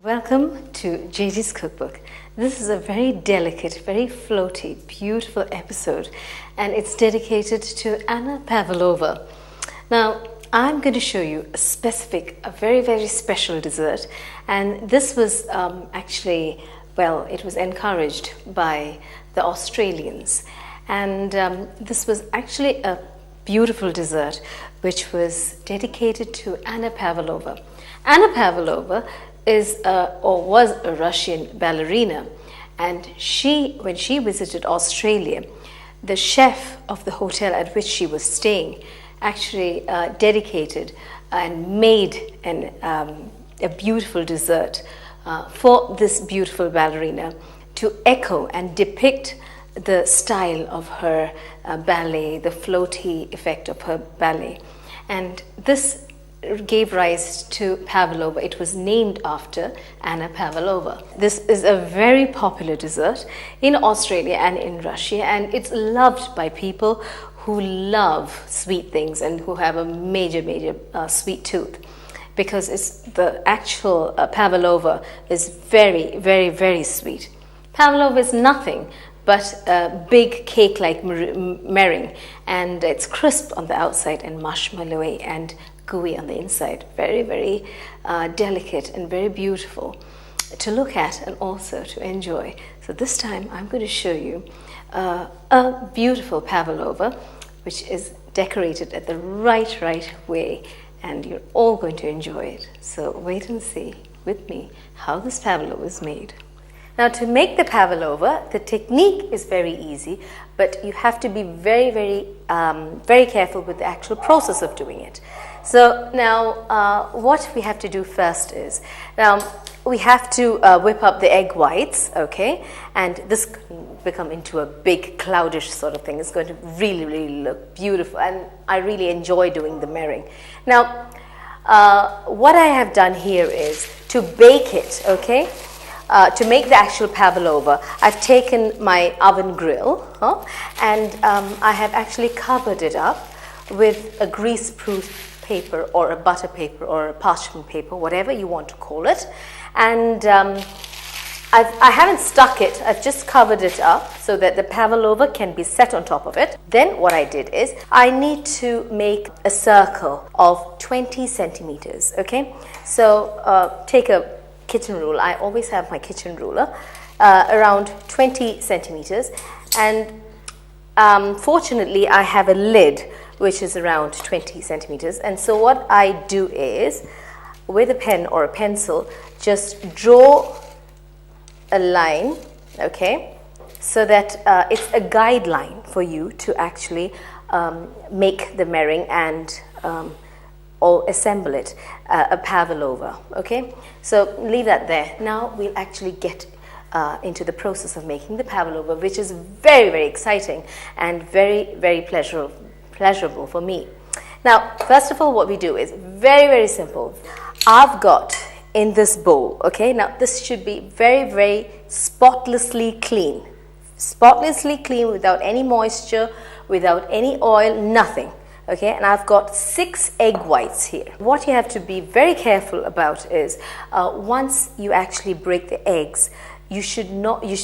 Welcome to Jagee's Cookbook. This is a very delicate, very floaty, beautiful episode, and it's dedicated to Anna Pavlova. Now, I'm going to show you a very, very special dessert, and this was it was encouraged by the Australians, and this was actually a beautiful dessert which was dedicated to Anna Pavlova. Anna Pavlova was a Russian ballerina, and when she visited Australia, the chef of the hotel at which she was staying actually dedicated and made a beautiful dessert for this beautiful ballerina to echo and depict the style of her ballet, the floaty effect of her ballet. And this gave rise to Pavlova. It was named after Anna Pavlova. This is a very popular dessert in Australia and in Russia, and it's loved by people who love sweet things and who have a major sweet tooth, because the actual Pavlova is very, very, very sweet. Pavlova is nothing but a big cake-like meringue, and it's crisp on the outside and marshmallowy and gooey on the inside. Very, very delicate and very beautiful to look at and also to enjoy. So this time I'm going to show you a beautiful Pavlova, which is decorated at the right way, and you're all going to enjoy it. So wait and see with me how this Pavlova is made. Now, to make the Pavlova, the technique is very easy, but you have to be very, very careful with the actual process of doing it. So now, what we have to do first is, we have to whip up the egg whites, okay? And this can become into a big cloudish sort of thing. It's going to really, really look beautiful, and I really enjoy doing the meringue. Now, what I have done here is to bake it, okay? To make the actual Pavlova, I've taken my oven grill and I have actually covered it up with a greaseproof paper or a butter paper or a parchment paper, whatever you want to call it. And I haven't stuck it, I've just covered it up so that the Pavlova can be set on top of it. Then what I did is I need to make a circle of 20 centimeters, okay? So take a kitchen ruler. I always have my kitchen ruler, around 20 centimeters, and fortunately I have a lid which is around 20 centimeters. And so what I do is, with a pen or a pencil, just draw a line, okay, so that it's a guideline for you to actually make the meringue and or assemble it, a Pavlova, okay? So leave that there. Now we'll actually get into the process of making the Pavlova, which is very, very exciting and very, very pleasurable for me. Now, first of all, what we do is very, very simple. I've got in this bowl, okay? Now, this should be very, very spotlessly clean. Spotlessly clean, without any moisture, without any oil, nothing. Okay, and I've got 6 egg whites here. What you have to be very careful about is once you actually break the eggs, you should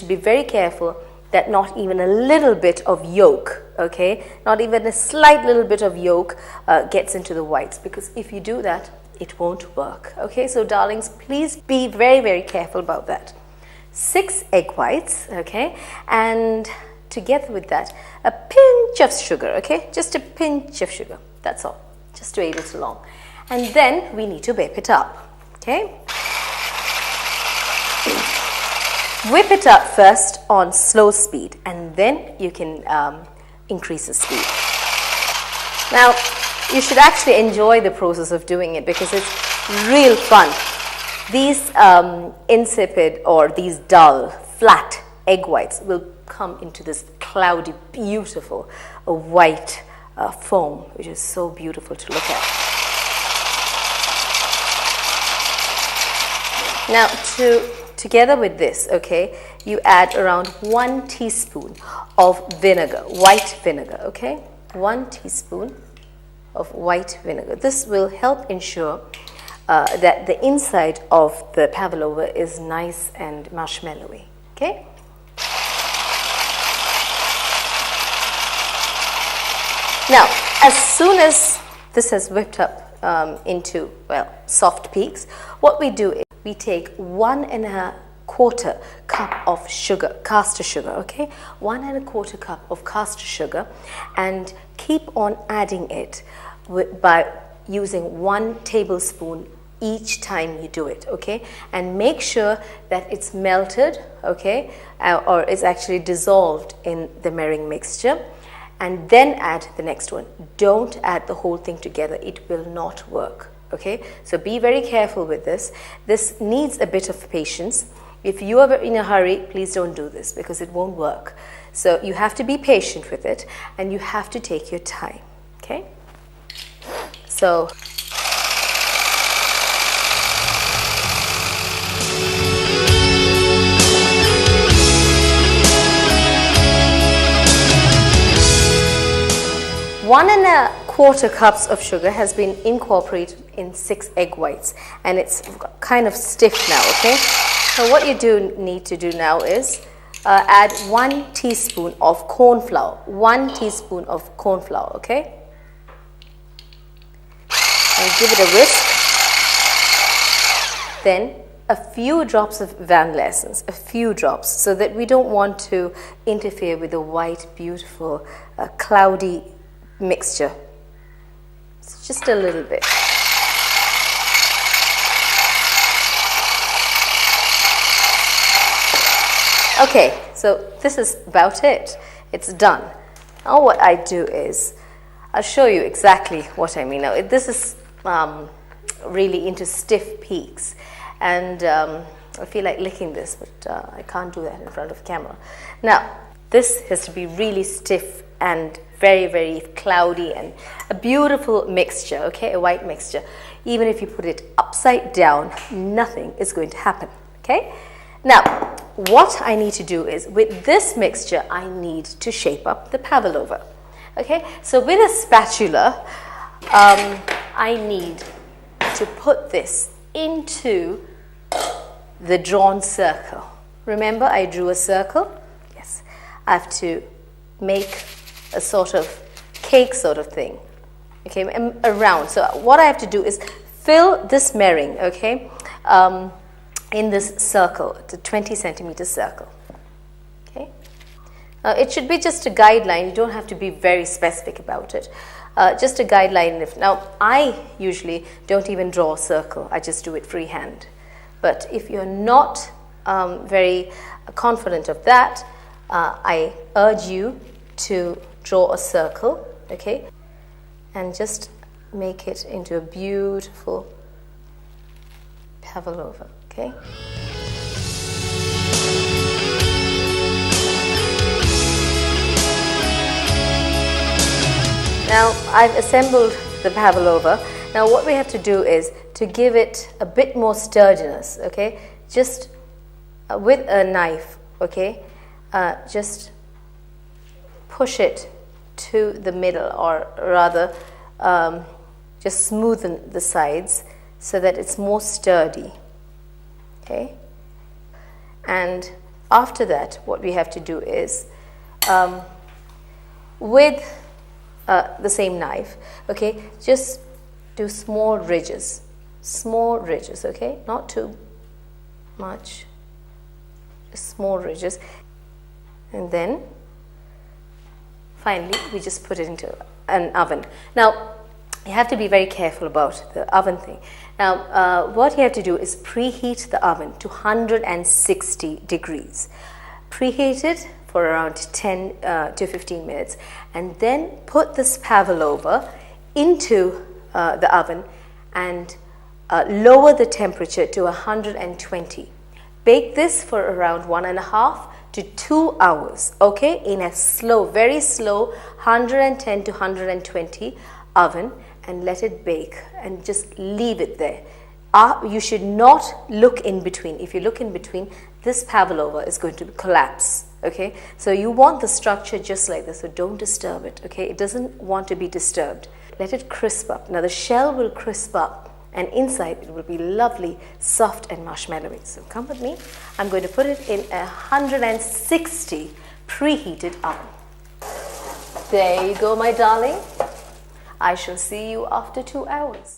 be very careful that not even a little bit of yolk, okay, not even a slight little bit of yolk gets into the whites, because if you do that, it won't work. Okay, so darlings, please be very, very careful about that. 6 egg whites, okay, and together with that, a pinch of sugar, okay? Just a pinch of sugar, that's all, just to aid it along. And then we need to whip it up, okay? Whip it up first on slow speed, and then you can increase the speed. Now, you should actually enjoy the process of doing it, because it's real fun. These insipid or these dull, flat egg whites will come into this cloudy, beautiful white foam, which is so beautiful to look at. Now, together with this, okay, you add around 1 teaspoon of vinegar, white vinegar, okay? 1 teaspoon of white vinegar. This will help ensure that the inside of the pavlova is nice and marshmallowy. Okay? Now, as soon as this has whipped up into, well, soft peaks, what we do is we take 1¼ cup of sugar, caster sugar, okay? 1¼ cup of caster sugar, and keep on adding it by using 1 tablespoon each time you do it, okay? And make sure that it's melted, okay, or it's actually dissolved in the meringue mixture, and then add the next one. Don't add the whole thing together, it will not work, okay? So be very careful with this. This needs a bit of patience. If you are in a hurry, please don't do this because it won't work. So you have to be patient with it and you have to take your time, okay? So one and a quarter cups of sugar has been incorporated in 6 egg whites, and it's kind of stiff now, okay? So what you do need to do now is add 1 teaspoon of corn flour, 1 teaspoon of corn flour, okay? And give it a whisk. Then a few drops of vanilla essence, a few drops, so that we don't want to interfere with the white, beautiful, cloudy mixture. It's just a little bit. Okay, so this is about it. It's done. Now what I do is, I'll show you exactly what I mean. Now this is really into stiff peaks, and I feel like licking this, but I can't do that in front of camera. Now this has to be really stiff and very, very cloudy and a beautiful mixture, okay, a white mixture. Even if you put it upside down, nothing is going to happen, okay? Now, what I need to do is, with this mixture, I need to shape up the pavlova, okay? So with a spatula, I need to put this into the drawn circle. Remember, I drew a circle? Yes. I have to make a sort of cake sort of thing, okay, around. So what I have to do is fill this meringue, okay, in this circle, the 20 centimeter circle, okay. It should be just a guideline. You don't have to be very specific about it. Just a guideline. Now, I usually don't even draw a circle. I just do it freehand. But if you're not very confident of that, I urge you to draw a circle, okay, and just make it into a beautiful pavlova, okay. Now I've assembled the pavlova. Now what we have to do is to give it a bit more sturdiness, okay, just with a knife, okay, just push it to the middle, or rather just smoothen the sides so that it's more sturdy, okay. And after that, what we have to do is with the same knife, okay, just do small ridges, okay, not too much, just small ridges, and then finally we just put it into an oven. Now you have to be very careful about the oven thing. Now what you have to do is preheat the oven to 160 degrees. Preheat it for around 10 to 15 minutes, and then put this pavlova into the oven and lower the temperature to 120. Bake this for around 1.5 to 2 hours, okay, in a slow, very slow 110 to 120 oven, and let it bake and just leave it there. You should not look in between. If you look in between, this pavlova is going to collapse, okay. So you want the structure just like this, so don't disturb it, okay. It doesn't want to be disturbed. Let it crisp up. Now the shell will crisp up and inside it will be lovely, soft and marshmallowy. So come with me. I'm going to put it in 160 preheated oven. There you go, my darling. I shall see you after 2 hours.